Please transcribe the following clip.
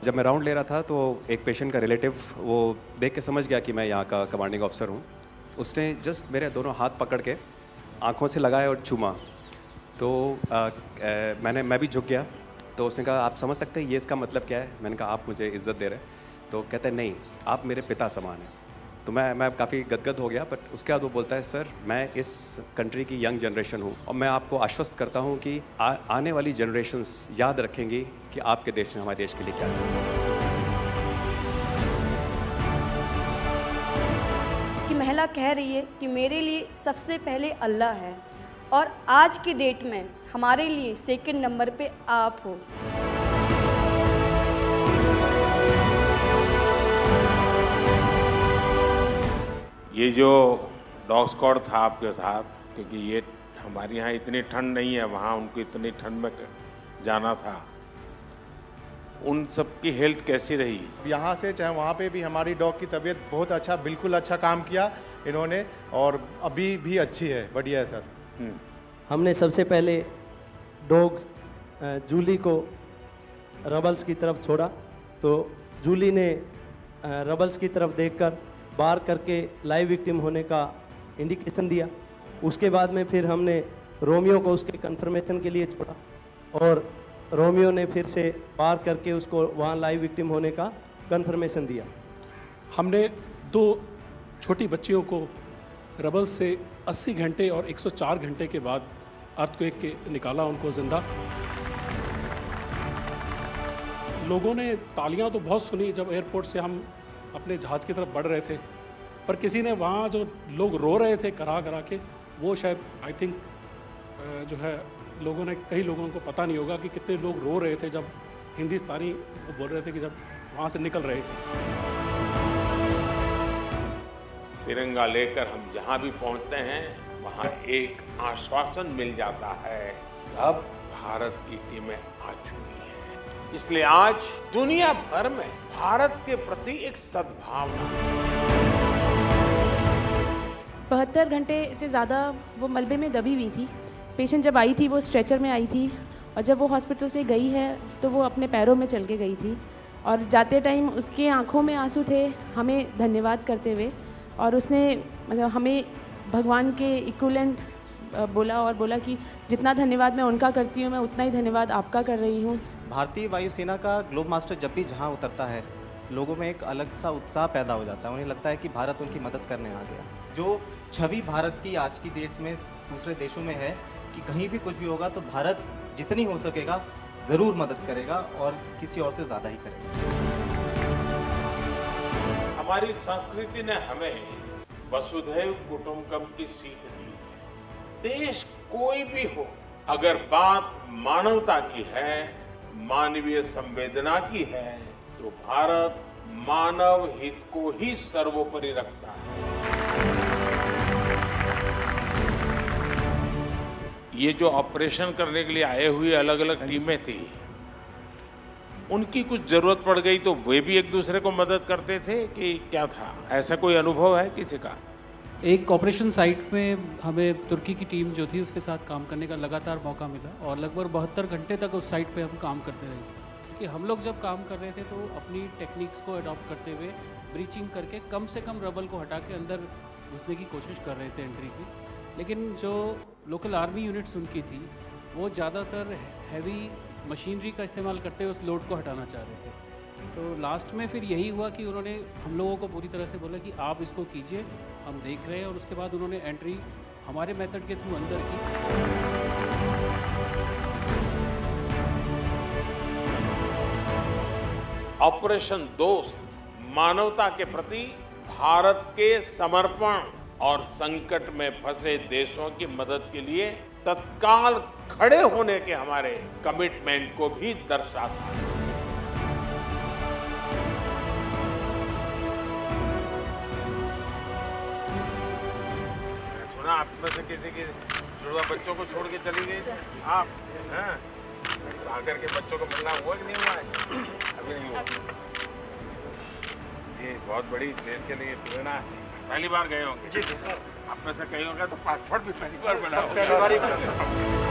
जब मैं राउंड ले रहा था तो एक पेशेंट का रिलेटिव वो देख के समझ गया कि मैं यहाँ का कमांडिंग ऑफिसर हूँ। उसने जस्ट मेरे दोनों हाथ पकड़ के आँखों से लगाए और चूमा। तो मैं भी झुक गया। तो उसने कहा आप समझ सकते हैं ये इसका मतलब क्या है? मैंने कहा आप मुझे इज़्ज़त दे रहे हैं। तो कहते हैं नहीं, आप मेरे पिता समान हैं। तो मैं काफ़ी गदगद हो गया। बट उसके बाद वो बोलता है सर मैं इस कंट्री की यंग जनरेशन हूँ और मैं आपको आश्वस्त करता हूँ कि आने वाली जनरेशन्स याद रखेंगी कि आपके देश ने हमारे देश के लिए क्या किया। कि महिला कह रही है कि मेरे लिए सबसे पहले अल्लाह है और आज की डेट में हमारे लिए सेकंड नंबर पे आप हो। ये जो डॉग स्क्वाड था आपके साथ, क्योंकि ये हमारे यहाँ इतनी ठंड नहीं है, वहाँ उनको इतनी ठंड में जाना था, उन सब की हेल्थ कैसी रही? यहाँ से चाहे वहाँ पे भी हमारी डॉग की तबीयत बहुत अच्छा, बिल्कुल अच्छा काम किया इन्होंने और अभी भी अच्छी है, बढ़िया है सर। हमने सबसे पहले डॉग जूली को रबल्स की तरफ छोड़ा तो जूली ने रबल्स की तरफ देखकर बार करके लाइव विक्टिम होने का इंडिकेशन दिया। उसके बाद में फिर हमने रोमियो को उसके कंफर्मेशन के लिए छोड़ा और रोमियो ने फिर से बार करके उसको वहाँ लाइव विक्टिम होने का कंफर्मेशन दिया। हमने 2 छोटी बच्चियों को रबल से 80 घंटे और 104 घंटे के बाद अर्थक्वेक के निकाला उनको जिंदा। लोगों ने तालियां तो बहुत सुनी जब एयरपोर्ट से हम अपने जहाज़ की तरफ बढ़ रहे थे, पर किसी ने वहाँ जो लोग रो रहे थे करा के, वो शायद आई थिंक जो है लोगों ने, कई लोगों को पता नहीं होगा कि कितने लोग रो रहे थे जब हिंदुस्तानी वो बोल रहे थे कि जब वहाँ से निकल रहे थे। तिरंगा लेकर हम जहाँ भी पहुँचते हैं वहाँ एक आश्वासन मिल जाता है, अब भारत की टीमें आ चुकी हैं। इसलिए आज दुनिया भर में भारत के प्रति एक सद्भावना। 72 घंटे से ज़्यादा वो मलबे में दबी हुई थी। पेशेंट जब आई थी वो स्ट्रेचर में आई थी और जब वो हॉस्पिटल से गई है तो वो अपने पैरों में चल के गई थी और जाते टाइम उसके आंखों में आंसू थे हमें धन्यवाद करते हुए, और उसने मतलब हमें भगवान के इक्विवेलेंट बोला कि जितना धन्यवाद मैं उनका करती हूँ मैं उतना ही धन्यवाद आपका कर रही हूँ। भारतीय वायुसेना का ग्लोब मास्टर जब भी जहाँ उतरता है लोगों में एक अलग सा उत्साह पैदा हो जाता है। उन्हें लगता है कि भारत उनकी मदद करने आ गया। जो छवि भारत की आज की डेट में दूसरे देशों में है कि कहीं भी कुछ भी होगा तो भारत जितनी हो सकेगा ज़रूर मदद करेगा और किसी और से ज़्यादा ही करेगा। हमारी संस्कृति ने हमें वसुधैव कुटुंबकम की सीख दी। देश कोई भी हो, अगर बात मानवता की है, मानवीय संवेदना की है, तो भारत मानव हित को ही सर्वोपरि रखता है। ये जो ऑपरेशन करने के लिए आए हुए अलग अलग टीमें थी, उनकी कुछ जरूरत पड़ गई तो वे भी एक दूसरे को मदद करते थे कि क्या था? ऐसा कोई अनुभव है किसी का? एक ऑपरेशन साइट में हमें तुर्की की टीम जो थी उसके साथ काम करने का लगातार मौका मिला और लगभग 72 घंटे तक उस साइट पे हम काम करते रहे सर। कि हम लोग जब काम कर रहे थे तो अपनी टेक्निक्स को अडॉप्ट करते हुए ब्रीचिंग करके कम से कम रबल को हटा के अंदर घुसने की कोशिश कर रहे थे एंट्री की। लेकिन जो लोकल आर्मी यूनिट्स उनकी थी वो ज़्यादातर हैवी मशीनरी का इस्तेमाल करते हुए उस लोड को हटाना चाह रहे थे। तो लास्ट में फिर यही हुआ कि उन्होंने हम लोगों को पूरी तरह से बोला कि आप इसको कीजिए, हम देख रहे हैं, और उसके बाद उन्होंने एंट्री हमारे मेथड के थ्रू अंदर की। ऑपरेशन दोस्त मानवता के प्रति भारत के समर्पण और संकट में फंसे देशों की मदद के लिए तत्काल खड़े होने के हमारे कमिटमेंट को भी दर्शाता है। सुना आप में से किसी की जुड़वा बच्चों को छोड़ के चली गई आप, हैं? आकर के बच्चों को मिलना हुआ कि नहीं हुआ है? अभी नहीं हुआ। ये बहुत बड़ी देश के लिए प्रेरणा है। पहली बार गए होंगे? जी सर। आप में से कई होंगे तो पासपोर्ट भी पहली बार बना होगा।